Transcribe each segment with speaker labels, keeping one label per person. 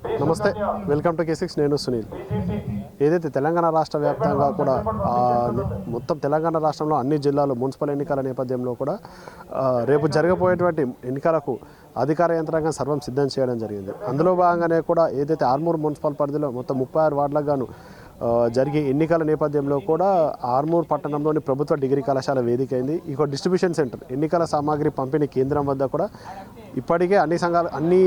Speaker 1: నమస్తే, welcome to K6. నేను సునీల్. ఏదైతే తెలంగాణ రాష్ట్ర వ్యాప్తంగా కూడా మొత్తం తెలంగాణ రాష్ట్రంలో అన్ని జిల్లాలు మున్సిపల్ ఎన్నికల నేపథ్యంలో కూడా రేపు జరగబోయేటువంటి ఎన్నికలకు అధికార యంత్రాంగం సర్వం సిద్ధం చేయడం జరిగింది. అందులో భాగంగానే కూడా ఏదైతే ఆర్మూర్ మున్సిపల్ పరిధిలో మొత్తం 36 వార్డులకు గాను జరిగే ఎన్నికల నేపథ్యంలో కూడా ఆర్మూర్ పట్టణంలోని ప్రభుత్వ డిగ్రీ కళాశాల వేదిక అయింది. ఇక డిస్ట్రిబ్యూషన్ సెంటర్ ఎన్నికల సామాగ్రి పంపిణీ కేంద్రం వద్ద కూడా ఇప్పటికే అన్ని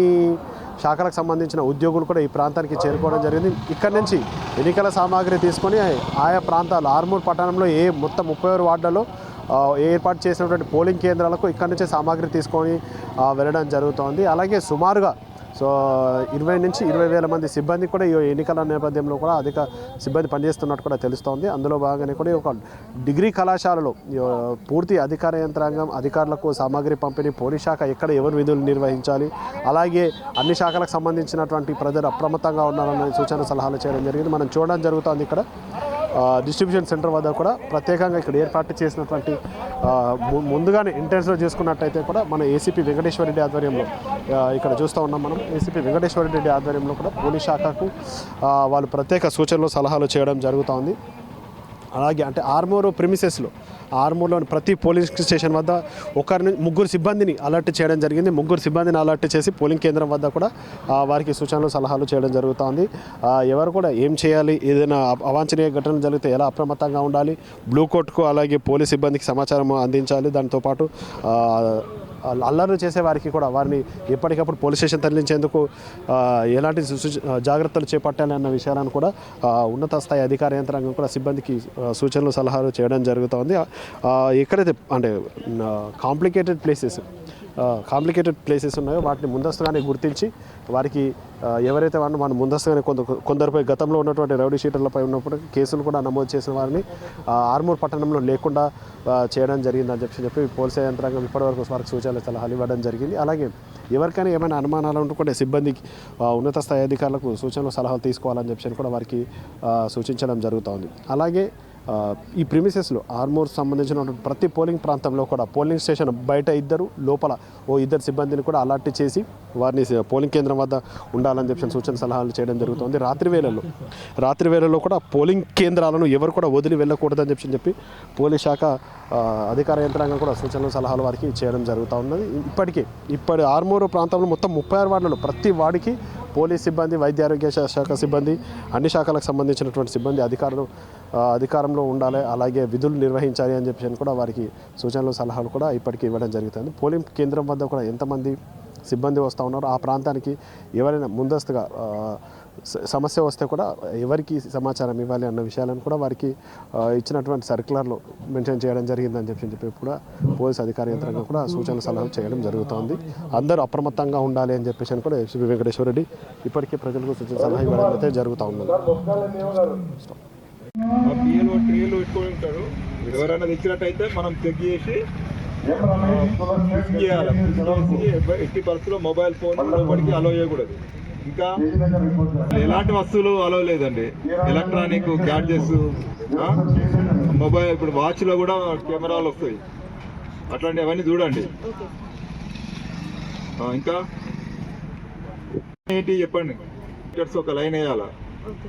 Speaker 1: శాఖలకు సంబంధించిన ఉద్యోగులు కూడా ఈ ప్రాంతానికి చేరుకోవడం జరిగింది. ఇక్కడ నుంచి ఎన్నికల సామాగ్రి తీసుకొని ఆయా ప్రాంతాలు ఆర్మూర్ పట్టణంలో మొత్తం 36 వార్డులలో ఏర్పాటు చేసినటువంటి పోలింగ్ కేంద్రాలకు ఇక్కడ నుంచి సామాగ్రి తీసుకొని వెళ్ళడం జరుగుతోంది. అలాగే సుమారుగా 20 నుంచి 20 వేల మంది సిబ్బంది కూడా ఈ ఎన్నికల నేపథ్యంలో కూడా అధిక సిబ్బంది పనిచేస్తున్నట్టు కూడా తెలుస్తోంది. అందులో భాగంగానే కూడా ఒక డిగ్రీ కళాశాలలో పూర్తి అధికార యంత్రాంగం అధికారులకు సామాగ్రి పంపిణీ, పోలీస్ శాఖ ఎక్కడ ఎవరు విధులు నిర్వహించాలి, అలాగే అన్ని శాఖలకు సంబంధించినటువంటి ప్రజలు అప్రమత్తంగా ఉన్నారన్న సూచన సలహాలు చేయడం జరిగింది. మనం చూడడం జరుగుతోంది. ఇక్కడ డిస్ట్రిబ్యూషన్ సెంటర్ వద్ద కూడా ప్రత్యేకంగా ఇక్కడ ఏర్పాటు చేసినటువంటి ముందుగానే ఎంట్రెన్స్లో చూసుకున్నట్టయితే కూడా మన ఏసీపీ వెంకటేశ్వర రెడ్డి ఆధ్వర్యంలో ఇక్కడ చూస్తూ ఉన్నాం. మనం ఏసీపీ వెంకటేశ్వర రెడ్డి ఆధ్వర్యంలో కూడా పోలీస్ శాఖకు వాళ్ళు ప్రత్యేక సూచనలు సలహాలు చేయడం జరుగుతోంది. అలాగే అంటే ఆర్మూరు ప్రిమిసెస్లో ఆర్మూర్లోని ప్రతి పోలింగ్ స్టేషన్ వద్ద 3 సిబ్బందిని అలర్ట్ చేయడం జరిగింది. 3 సిబ్బందిని అలర్ట్ చేసి పోలింగ్ కేంద్రం వద్ద కూడా వారికి సూచనలు సలహాలు చేయడం జరుగుతోంది. ఎవరు కూడా ఏం చేయాలి, ఏదైనా అవాంఛనీయ ఘటనలు జరిగితే ఎలా అప్రమత్తంగా ఉండాలి, బ్లూ కోట్కు అలాగే పోలీస్ సిబ్బందికి సమాచారం అందించాలి, దాంతోపాటు అల్లర్లు చేసే వారికి కూడా వారిని ఎప్పటికప్పుడు పోలీస్ స్టేషన్ తరలించేందుకు ఎలాంటి జాగ్రత్తలు చేపట్టాలి అన్న విషయాలను కూడా ఉన్నత స్థాయి అధికార యంత్రాంగం కూడా సిబ్బందికి సూచనలు సలహాలు చేయడం జరుగుతోంది. ఎక్కడైతే అంటే కాంప్లికేటెడ్ ప్లేసెస్ ఉన్నాయో వాటిని ముందస్తుగానే గుర్తించి వారికి ఎవరైతే వాళ్ళు ముందస్తుగానే కొందరిపై గతంలో ఉన్నటువంటి రౌడీ షీటర్లపై ఉన్నప్పుడు కేసులు కూడా నమోదు చేసిన వారిని ఆర్మూర్ పట్టణంలో లేకుండా చేయడం జరిగిందని చెప్పి పోలీస్ యంత్రాంగం ఇప్పటివరకు వారికి సూచనలు సలహాలు ఇవ్వడం జరిగింది. అలాగే ఎవరికైనా ఏమైనా అనుమానాలు ఉంటే సిబ్బందికి ఉన్నత స్థాయి అధికారులకు సూచనలు సలహాలు తీసుకోవాలని చెప్పి కూడా వారికి సూచించడం జరుగుతోంది. అలాగే ఈ ప్రిమిసెస్లో ఆర్మూర్ సంబంధించిన ప్రతి పోలింగ్ ప్రాంతంలో కూడా పోలింగ్ స్టేషన్ బయట లోపల 2 సిబ్బందిని కూడా అలర్ట్ చేసి వారిని పోలింగ్ కేంద్రం వద్ద ఉండాలని చెప్పి సూచన సలహాలు చేయడం జరుగుతుంది. రాత్రి వేళల్లో కూడా పోలింగ్ కేంద్రాలను ఎవరు కూడా వదిలి వెళ్ళకూడదని చెప్పి పోలీస్ శాఖ అధికార యంత్రాంగం కూడా సూచనలు సలహాలు వారికి చేయడం జరుగుతూ ఉన్నది. ఇప్పటి ఆర్మూరు ప్రాంతంలో మొత్తం 36 వార్డులలో ప్రతి వార్డుకి పోలీస్ సిబ్బంది, వైద్య ఆరోగ్య శాఖ సిబ్బంది, అన్ని శాఖలకు సంబంధించినటువంటి సిబ్బంది అధికారంలో ఉండాలి, అలాగే విధులు నిర్వహించాలి అని చెప్పి కూడా వారికి సూచనలు సలహాలు కూడా ఇప్పటికీ ఇవ్వడం జరుగుతుంది. పోలింగ్ కేంద్రం వద్ద కూడా ఎంతమంది సిబ్బంది వస్తూ ఉన్నారో ఆ ప్రాంతానికి ఎవరైనా ముందస్తుగా సమస్య వస్తే కూడా ఎవరికి సమాచారం ఇవ్వాలి అన్న విషయాలను కూడా వారికి ఇచ్చినటువంటి సర్క్యులర్లో మెన్షన్ చేయడం జరిగిందని చెప్పి కూడా పోలీస్ అధికార యంత్రాంగం కూడా సూచనలు సలహాలు చేయడం జరుగుతోంది. అందరూ అప్రమత్తంగా ఉండాలి అని చెప్పేసి కూడా ఏసీపీ వెంకటేశ్వర రెడ్డి ఇప్పటికీ ప్రజలకు సూచన సలహా ఇవ్వడం అయితే జరుగుతూ ఉన్నది.
Speaker 2: ఎవరైనా తెచ్చినట్టయితే మనం చెక్ చేసి ఎట్టి పరిస్థితుల్లో మొబైల్ ఫోన్ లోపలికి అలో చేయకూడదు. ఇంకా ఎలాంటి వస్తువులు అలో లేదండి. ఎలక్ట్రానిక్ గ్యాడ్జెట్స్, మొబైల్, ఇప్పుడు వాచ్లో కూడా కెమెరాలు వస్తాయి, అట్లాంటి అవన్నీ చూడండి. ఇంకా ఏంటి చెప్పండి, మీటర్స్ ఒక లైన్ వేయాలా,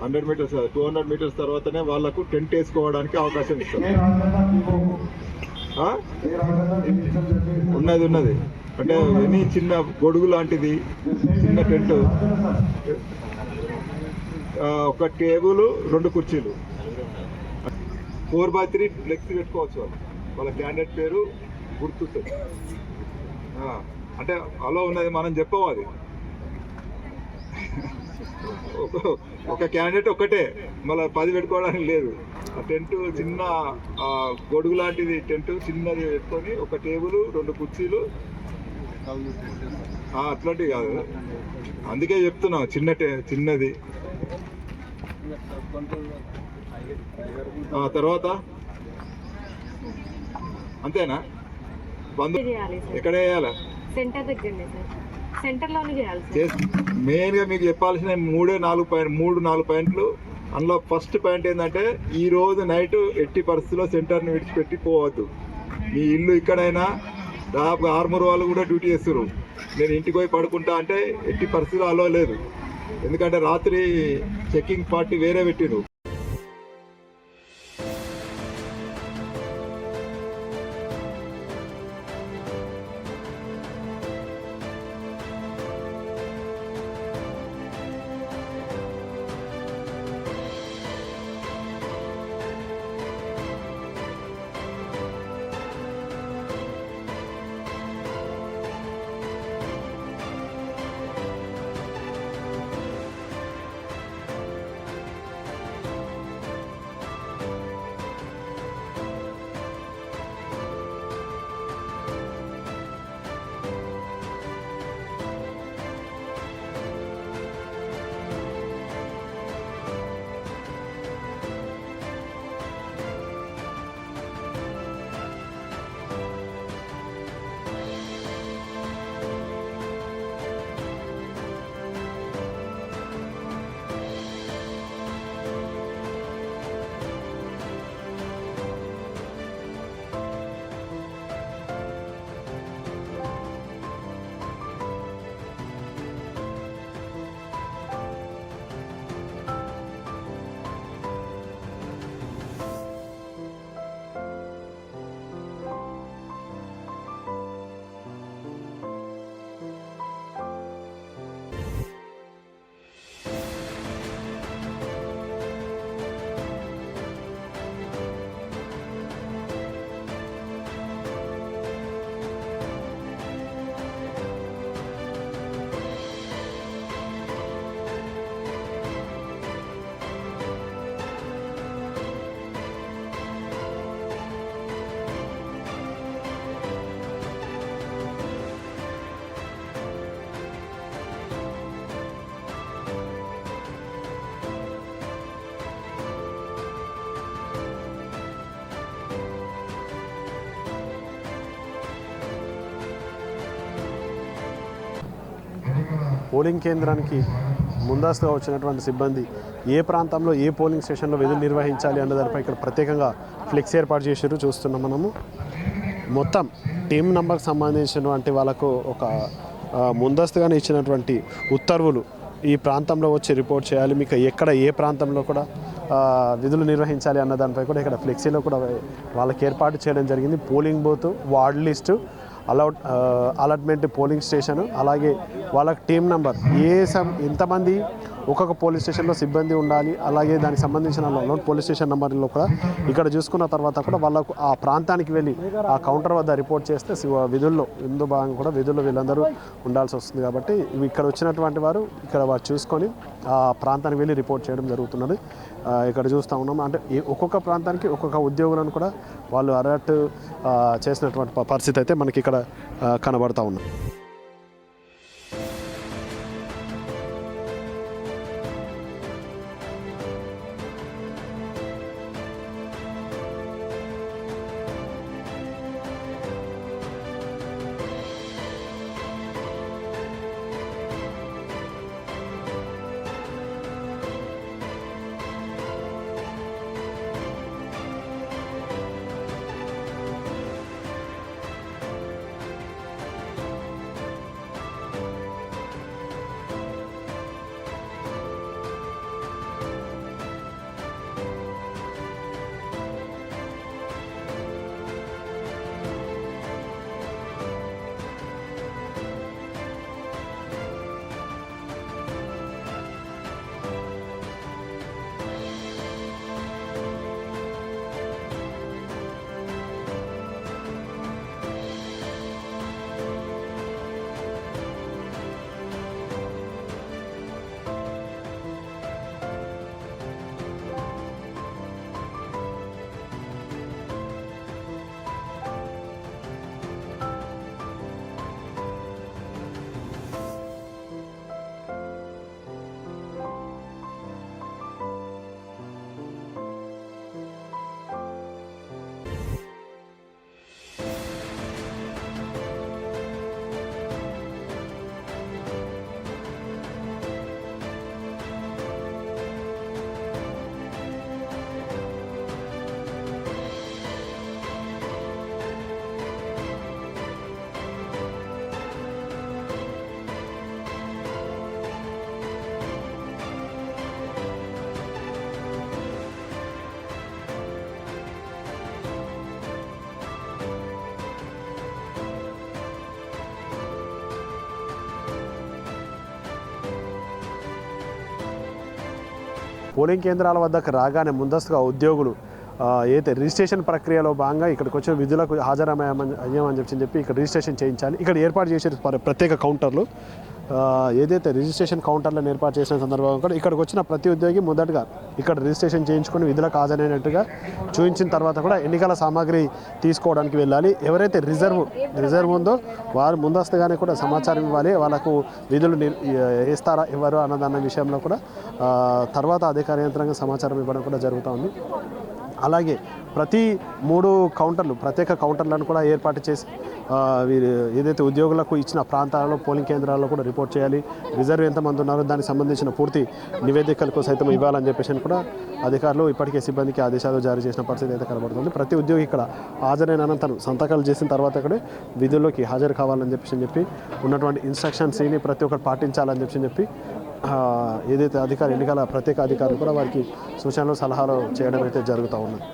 Speaker 2: 100 మీటర్స్ 200 మీటర్స్ తర్వాతనే వాళ్ళకు టెంట్ వేసుకోవడానికి అవకాశం ఇస్తారు. ఉన్నది అంటే ఎనీ చిన్న గొడుగు లాంటిది, చిన్న టెంట్, ఒక టేబుల్, 2 కుర్చీలు, 4x3 ఫ్లెక్స్ పెట్టుకోవచ్చు. వాళ్ళ క్యాండిడేట్ పేరు గుర్తుంది. అంటే అలా ఉన్నది, మనం చెప్పవు. అది ఒక క్యాండిడేట్ ఒక్కటే, మళ్ళీ 10 పెట్టుకోవడానికి లేదు. ఆ టెంట్ చిన్న గొడుగు లాంటిది టెంట్ చిన్నది పెట్టుకొని ఒక టేబుల్, 2 కుర్చీలు, అట్లాంటివి కాదు. అందుకే చెప్తున్నా చిన్నది. తర్వాత అంతేనా? బంధు ఎక్కడ వేయాలా?
Speaker 3: సెంటర్ దగ్గరనే సార్, సెంటర్లోనే చేయాలి.
Speaker 2: మెయిన్గా మీకు చెప్పాల్సిన 3-4 పాయింట్లు. అందులో ఫస్ట్ పాయింట్ ఏంటంటే, ఈరోజు నైట్ ఎట్టి పరిస్థితుల్లో సెంటర్ని విడిచిపెట్టి పోవద్దు. మీ ఇల్లు ఇక్కడైనా, దాదాపు ఆర్మూర్ వాళ్ళు కూడా డ్యూటీ చేస్తారు. నేను ఇంటికి పోయి పడుకుంటా అంటే ఎట్టి పరిస్థితుల్లో అలో లేదు. ఎందుకంటే రాత్రి చెక్కింగ్ పార్టీ వేరే పెట్టిరు.
Speaker 1: పోలింగ్ కేంద్రానికి ముందస్తుగా వచ్చినటువంటి సిబ్బంది ఏ ప్రాంతంలో ఏ పోలింగ్ స్టేషన్లో విధులు నిర్వహించాలి అన్న దానిపై ఇక్కడ ప్రత్యేకంగా ఫ్లెక్స్ ఏర్పాటు చేసారు చూస్తున్నాం మనము. మొత్తం టీం నెంబర్కి సంబంధించినటువంటి వాళ్ళకు ఒక ముందస్తుగానే ఇచ్చినటువంటి ఉత్తర్వులు, ఈ ప్రాంతంలో వచ్చి రిపోర్ట్ చేయాలి, మీకు ఎక్కడ ఏ ప్రాంతంలో కూడా విధులు నిర్వహించాలి అన్న దానిపై కూడా ఇక్కడ ఫ్లెక్సీలో కూడా వాళ్ళకి ఏర్పాటు చేయడం జరిగింది. Polling booth, ward list, allotment polling station, అలాగే వాళ్ళకి టీం నెంబర్ ఎంతమంది ఒక్కొక్క పోలీస్ స్టేషన్లో సిబ్బంది ఉండాలి, అలాగే దానికి సంబంధించిన లోన్ పోలీస్ స్టేషన్ నెంబర్లో కూడా ఇక్కడ చూసుకున్న తర్వాత కూడా వాళ్ళకు ఆ ప్రాంతానికి వెళ్ళి ఆ కౌంటర్ వద్ద రిపోర్ట్ చేస్తే విధుల్లో ఇందు భాగంగా కూడా విధుల్లో వీళ్ళందరూ ఉండాల్సి వస్తుంది. కాబట్టి ఇక్కడ వచ్చినటువంటి వారు ఇక్కడ వారు చూసుకొని ఆ ప్రాంతానికి వెళ్ళి రిపోర్ట్ చేయడం జరుగుతున్నది. ఇక్కడ చూస్తూ ఉన్నాం. అంటే ఒక్కొక్క ప్రాంతానికి ఒక్కొక్క ఉద్యోగులను కూడా వాళ్ళు అలర్ట్ చేసినటువంటి పరిస్థితి అయితే మనకి ఇక్కడ కనబడతా ఉన్నాం. పోలింగ్ కేంద్రాల వద్దకు రాగానే ముందస్తుగా ఉద్యోగులు ఏదైతే రిజిస్ట్రేషన్ ప్రక్రియలో భాగంగా ఇక్కడికి వచ్చిన విధులకు హాజరయ్యామని చెప్పి ఇక్కడ రిజిస్ట్రేషన్ చేయించాలి. ఇక్కడ ఏర్పాటు చేసే ప్రత్యేక కౌంటర్లు ఏదైతే రిజిస్ట్రేషన్ కౌంటర్లను ఏర్పాటు చేసిన సందర్భంగా కూడా ఇక్కడికి వచ్చిన ప్రతి ఉద్యోగి మొదటగా ఇక్కడ రిజిస్ట్రేషన్ చేయించుకొని విధులకు హాజరైనట్టుగా చూపించిన తర్వాత కూడా ఎన్నికల సామాగ్రి తీసుకోవడానికి వెళ్ళాలి. ఎవరైతే రిజర్వ్ ఉందో వారు ముందస్తుగానే కూడా సమాచారం ఇవ్వాలి. వాళ్ళకు విధులు వేస్తారా ఇవ్వరు అన్నదన్న విషయంలో కూడా తర్వాత అధికార యంత్రాంగం సమాచారం ఇవ్వడం కూడా జరుగుతూ ఉంది. అలాగే ప్రతి 3 కౌంటర్లు ప్రత్యేక కౌంటర్లను కూడా ఏర్పాటు చేసి వీరు ఏదైతే ఉద్యోగులకు ఇచ్చిన ప్రాంతాలలో పోలింగ్ కేంద్రాల్లో కూడా రిపోర్ట్ చేయాలి. రిజర్వ్ ఎంతమంది ఉన్నారో దానికి సంబంధించిన పూర్తి నివేదికలకు సైతం ఇవ్వాలని చెప్పేసి కూడా అధికారులు ఇప్పటికే సిబ్బందికి ఆదేశాలు జారీ చేసిన పరిస్థితి అయితే కనబడుతుంది. ప్రతి ఉద్యోగి ఇక్కడ హాజరైన అనంతరం సంతకాలు చేసిన తర్వాత ఇక్కడే విధుల్లోకి హాజరు కావాలని చెప్పి ఉన్నటువంటి ఇన్స్ట్రక్షన్స్ని ప్రతి ఒక్కరు పాటించాలని చెప్పి ఏదైతే ఎన్నికల ప్రత్యేక అధికారులు కూడా వారికి సూచనలు సలహాలు చేయడం అయితే జరుగుతూ ఉన్నది.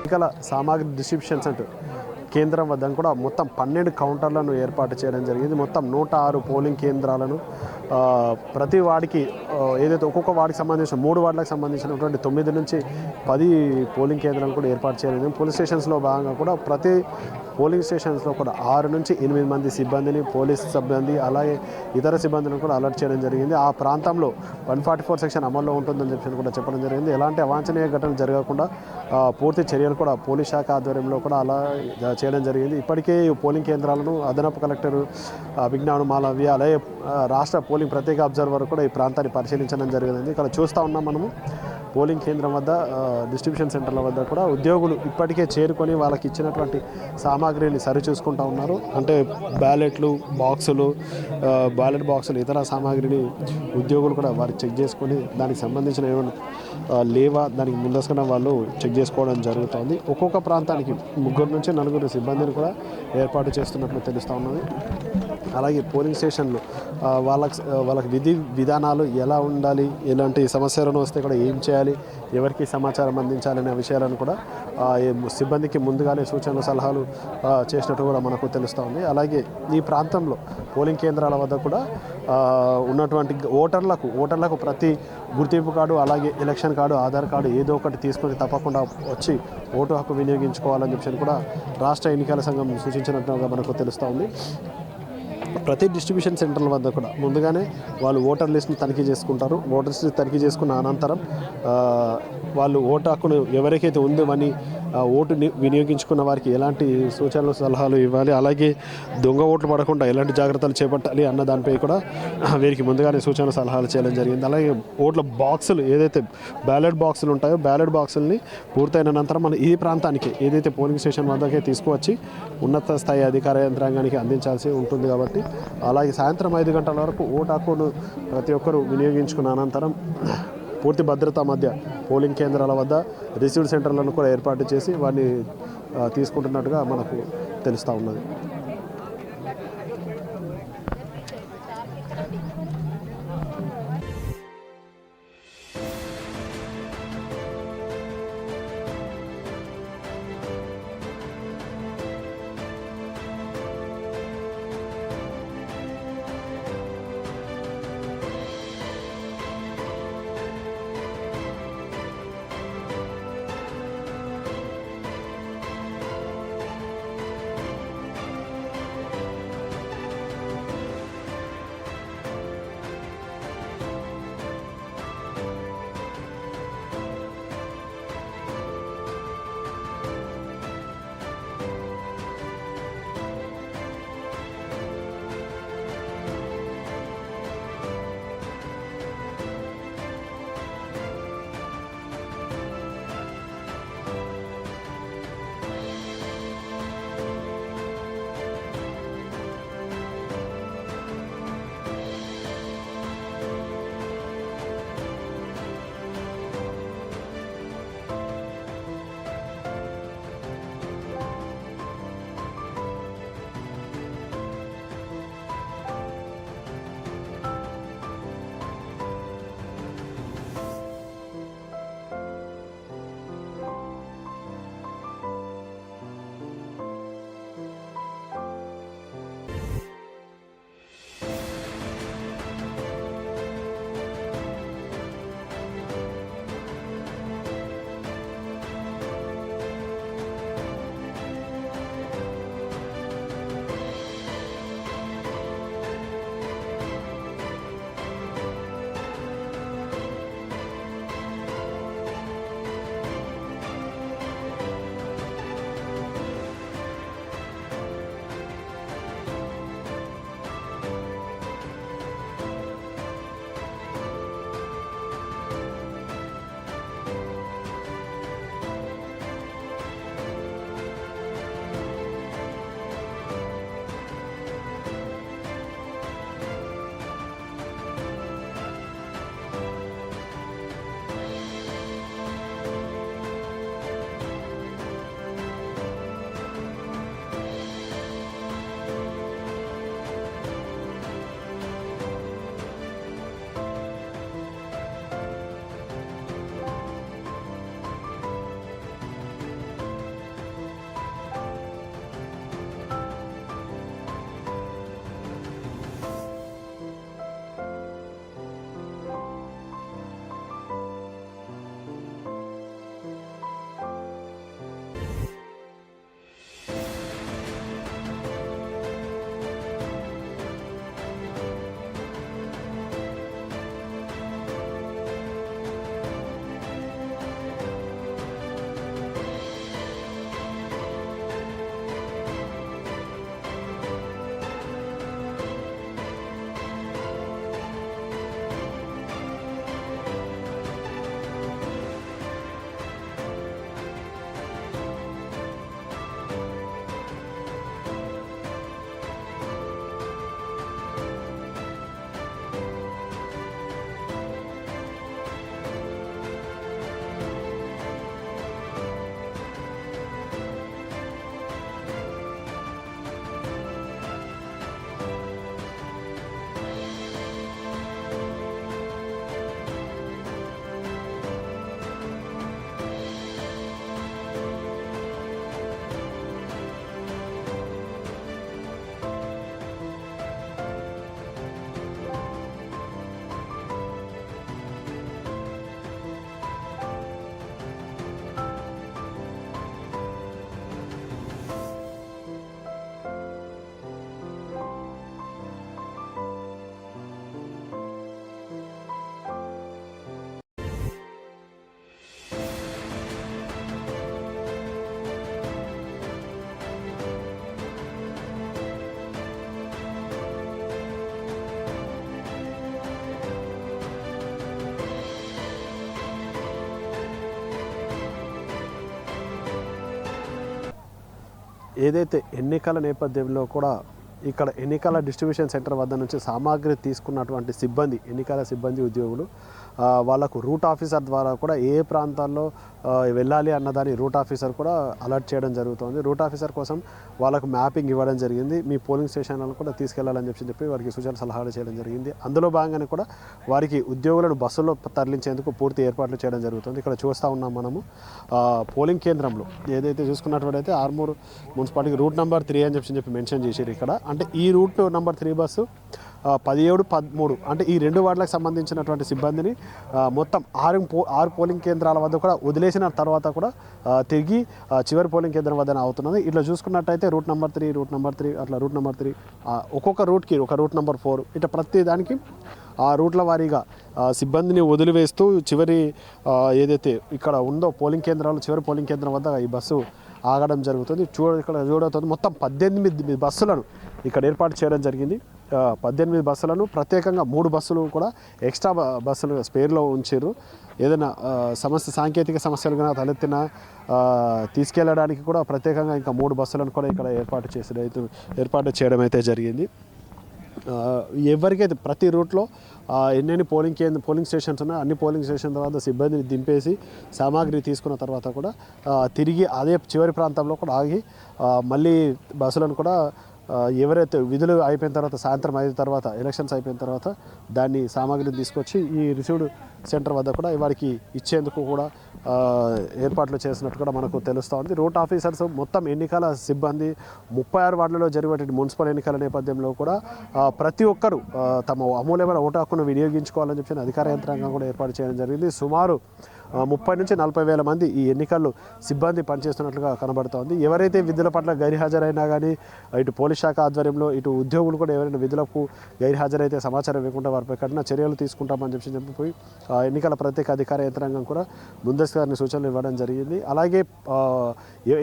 Speaker 1: ఎన్నికల సామాగ్రి డిస్ట్రిబ్యూషన్ సెంటర్ కేంద్రం వద్ద కూడా మొత్తం 12 కౌంటర్లను ఏర్పాటు చేయడం జరిగింది. మొత్తం 106 పోలింగ్ కేంద్రాలను ప్రతి వార్డుకి ఏదైతే ఒక్కొక్క వార్డుకి సంబంధించిన 3 వార్డులకు సంబంధించినటువంటి 9 నుంచి 10 పోలింగ్ కేంద్రాలు కూడా ఏర్పాటు చేయలేదు. పోలీస్ స్టేషన్స్లో భాగంగా కూడా ప్రతి పోలింగ్ స్టేషన్స్లో కూడా 6 నుంచి 8 మంది సిబ్బందిని, పోలీస్ సిబ్బంది అలాగే ఇతర సిబ్బందిని కూడా అలర్ట్ చేయడం జరిగింది. ఆ ప్రాంతంలో 144 సెక్షన్ అమల్లో ఉంటుందని కూడా చెప్పడం జరిగింది. ఎలాంటి అవాంఛనీయ ఘటనలు జరగకుండా పూర్తి చర్యలు కూడా పోలీస్ శాఖ ఆధ్వర్యంలో కూడా అలా చేయడం జరిగింది. ఇప్పటికే ఈ పోలింగ్ కేంద్రాలను అదనపు కలెక్టర్ విజ్ఞాన్ మాలవ్య అలాగే రాష్ట్ర పోలింగ్ ప్రత్యేక అబ్జర్వర్ కూడా ఈ ప్రాంతాన్ని పరిశీలించడం జరిగింది. ఇక్కడ చూస్తూ ఉన్నాం మనము పోలింగ్ కేంద్రం వద్ద డిస్ట్రిబ్యూషన్ సెంటర్ల వద్ద కూడా ఉద్యోగులు ఇప్పటికే చేరుకొని వాళ్ళకి ఇచ్చినటువంటి సామాగ్రిని సరిచూసుకుంటూ ఉన్నారు. అంటే బ్యాలెట్లు బాక్సులు బ్యాలెట్ బాక్సులు ఇతర సామాగ్రిని ఉద్యోగులు కూడా వారు చెక్ చేసుకొని దానికి సంబంధించిన ఏమైనా లేవా దానికి ముందస్తుగా వాళ్ళు చెక్ చేసుకోవడం జరుగుతుంది. ఒక్కొక్క ప్రాంతానికి 3 నుంచి 4 సిబ్బందిని కూడా ఏర్పాటు చేస్తున్నట్లు తెలుస్తూ ఉన్నది. అలాగే పోలింగ్ స్టేషన్లు వాళ్ళకి విధి విధానాలు ఎలా ఉండాలి, ఎలాంటి సమస్యలను వస్తే కూడా ఏం చేయాలి, ఎవరికి సమాచారం అందించాలనే విషయాలను కూడా సిబ్బందికి ముందుగానే సూచనలు సలహాలు చేసినట్టు కూడా మనకు తెలుస్తూ ఉంది. అలాగే ఈ ప్రాంతంలో పోలింగ్ కేంద్రాల వద్ద కూడా ఉన్నటువంటి ఓటర్లకు ప్రతి గుర్తింపు కార్డు అలాగే ఎలక్షన్ కార్డు ఆధార్ కార్డు ఏదో ఒకటి తీసుకొని తప్పకుండా వచ్చి ఓటు హక్కు వినియోగించుకోవాలని చెప్పి కూడా రాష్ట్ర ఎన్నికల సంఘం సూచించినట్టుగా మనకు తెలుస్తూ ఉంది. ప్రతి డిస్ట్రిబ్యూషన్ సెంటర్ల వద్ద కూడా ముందుగానే వాళ్ళు ఓటర్ లిస్ట్ని తనిఖీ చేసుకుంటారు. ఓటర్ లిస్ట్ని తనిఖీ చేసుకున్న అనంతరం వాళ్ళు ఓటు హక్కును ఎవరికైతే ఉందో అని ఓటు వినియోగించుకున్న వారికి ఎలాంటి సూచనలు సలహాలు ఇవ్వాలి, అలాగే దొంగ ఓట్లు పడకుండా ఎలాంటి జాగ్రత్తలు చేపట్టాలి అన్న దానిపై కూడా వీరికి ముందుగానే సూచనలు సలహాలు చేయడం జరిగింది. అలాగే ఓట్ల బాక్సులు ఏదైతే బ్యాలెట్ బాక్సులు ఉంటాయో బ్యాలెట్ బాక్సుల్ని పూర్తయిన అనంతరం మన ఈ ప్రాంతానికి ఏదైతే పోలింగ్ స్టేషన్ వద్దకే తీసుకువచ్చి ఉన్నత స్థాయి అధికార యంత్రాంగానికి అందించాల్సి ఉంటుంది. కాబట్టి అలాగే సాయంత్రం 5 గంటల వరకు ఓటు హక్కును ప్రతి ఒక్కరూ వినియోగించుకున్న అనంతరం పూర్తి భద్రత మధ్య పోలింగ్ కేంద్రాల వద్ద రిసీవ్డ్ సెంటర్లను కూడా ఏర్పాటు చేసి వాటిని తీసుకుంటున్నట్టుగా మనకు తెలుస్తూ ఉన్నది. ఏదైతే ఎన్నికల నేపథ్యంలో కూడా ఇక్కడ ఎన్నికల డిస్ట్రిబ్యూషన్ సెంటర్ వద్ద నుంచి సామాగ్రి తీసుకున్నటువంటి సిబ్బంది, ఎన్నికల సిబ్బంది ఉద్యోగులు వాళ్ళకు రూట్ ఆఫీసర్ ద్వారా కూడా ఏ ప్రాంతాల్లో వెళ్ళాలి అన్నదాన్ని రూట్ ఆఫీసర్ కూడా అలర్ట్ చేయడం జరుగుతుంది. రూట్ ఆఫీసర్ కోసం వాళ్ళకు మ్యాపింగ్ ఇవ్వడం జరిగింది. మీ పోలింగ్ స్టేషన్లను కూడా తీసుకెళ్లాలని చెప్పి వారికి సూచన సలహాలు చేయడం జరిగింది. అందులో భాగంగానే కూడా వారికి ఉద్యోగులను బస్సుల్లో తరలించేందుకు పూర్తి ఏర్పాట్లు చేయడం జరుగుతుంది. ఇక్కడ చూస్తూ ఉన్నాం మనము పోలింగ్ కేంద్రంలో ఏదైతే చూసుకున్నట్లయితే ఆర్మూర్ మున్సిపాలిటీకి రూట్ నెంబర్ 3 అని చెప్పి మెన్షన్ చేశారు ఇక్కడ. అంటే ఈ రూట్ నెంబర్ 3 బస్సు 17, 13 అంటే ఈ 2 వార్డులకు సంబంధించినటువంటి సిబ్బందిని మొత్తం 6 పోలింగ్ కేంద్రాల వద్ద కూడా వదిలేసిన తర్వాత కూడా తిరిగి చివరి పోలింగ్ కేంద్రం వద్దనే అవుతున్నది. ఇట్లా చూసుకున్నట్టయితే రూట్ నెంబర్ 3 అట్లా రూట్ నెంబర్ 3 ఒక్కొక్క రూట్కి ఒక రూట్ నెంబర్ 4 ఇట్లా ప్రతి దానికి ఆ రూట్ల వారీగా సిబ్బందిని వదిలివేస్తూ చివరి ఏదైతే ఇక్కడ ఉందో పోలింగ్ కేంద్రాలు, చివరి పోలింగ్ కేంద్రం వద్ద ఈ బస్సు ఆగడం జరుగుతుంది. ఇక్కడ చూడవుతుంది మొత్తం 18 బస్సులను ఇక్కడ ఏర్పాటు చేయడం జరిగింది. 18 బస్సులను ప్రత్యేకంగా 3 బస్సులు కూడా ఎక్స్ట్రా బస్సులు స్పేర్లో ఉంచారు. ఏదైనా సాంకేతిక సమస్యలు కనుక తలెత్తినా తీసుకెళ్ళడానికి కూడా ప్రత్యేకంగా ఇంకా 3 బస్సులను కూడా ఇక్కడ ఏర్పాటు చేయడం అయితే జరిగింది. ఎవరికైతే ప్రతి రూట్లో ఎన్నెన్ని పోలింగ్ స్టేషన్స్ ఉన్నాయో అన్ని పోలింగ్ స్టేషన్ తర్వాత సిబ్బందిని దింపేసి సామాగ్రి తీసుకున్న తర్వాత కూడా తిరిగి అదే చివరి ప్రాంతంలో కూడా ఆగి మళ్ళీ బస్సులను కూడా ఎవరైతే విధులు అయిపోయిన తర్వాత సాయంత్రం 5 తర్వాత ఎలక్షన్స్ అయిపోయిన తర్వాత దాన్ని సామాగ్రిని తీసుకొచ్చి ఈ రిసీవ్డ్ సెంటర్ వద్ద కూడా వారికి ఇచ్చేందుకు కూడా ఏర్పాట్లు చేసినట్టు కూడా మనకు తెలుస్తూ ఉంది. రూట్ ఆఫీసర్స్ మొత్తం ఎన్నికల సిబ్బంది 36 వార్డులలో జరిగేటువంటి మున్సిపల్ ఎన్నికల నేపథ్యంలో కూడా ప్రతి ఒక్కరూ తమ అమూల్యమైన ఓటు హక్కును వినియోగించుకోవాలని చెప్పి అధికార యంత్రాంగం కూడా ఏర్పాటు చేయడం జరిగింది. సుమారు 30 నుంచి 40 వేల మంది ఈ ఎన్నికల్లో సిబ్బంది పనిచేస్తున్నట్లుగా కనబడుతోంది. ఎవరైతే విధుల పట్ల గైర్హాజరైనా కానీ ఇటు పోలీస్ శాఖ ఆధ్వర్యంలో ఇటు ఉద్యోగులు కూడా ఎవరైనా విధులకు గైర్హాజరైతే సమాచారం ఇవ్వకుండా వారిపై కఠిన చర్యలు తీసుకుంటామని చెప్పి ఎన్నికల ప్రత్యేక అధికార యంత్రాంగం కూడా ముందస్తుగా సూచనలు ఇవ్వడం జరిగింది. అలాగే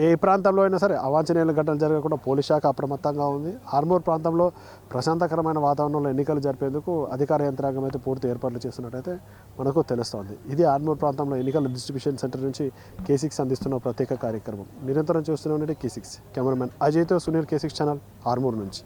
Speaker 1: ఏ ప్రాంతంలో అయినా సరే అవాంఛనీయ ఘటనలు జరగకుండా పోలీస్ శాఖ అప్రమత్తంగా ఉంది. ఆర్మూర్ ప్రాంతంలో ప్రశాంతకరమైన వాతావరణంలో ఎన్నికలు జరిపేందుకు అధికార యంత్రాంగం అయితే పూర్తి ఏర్పాట్లు చేస్తున్నట్టయితే మనకు తెలుస్తోంది. ఇది ఆర్మూర్ ప్రాంతంలో ఎన్నికల డిస్ట్రిబ్యూషన్ సెంటర్ నుంచి K6 అందిస్తున్న ప్రత్యేక కార్యక్రమం. నిరంతరం చూస్తూనే ఉండే K6 కెమెరామెన్ అజయ్తో సునీల్ K6 ఛానల్ ఆర్మూర్ నుంచి.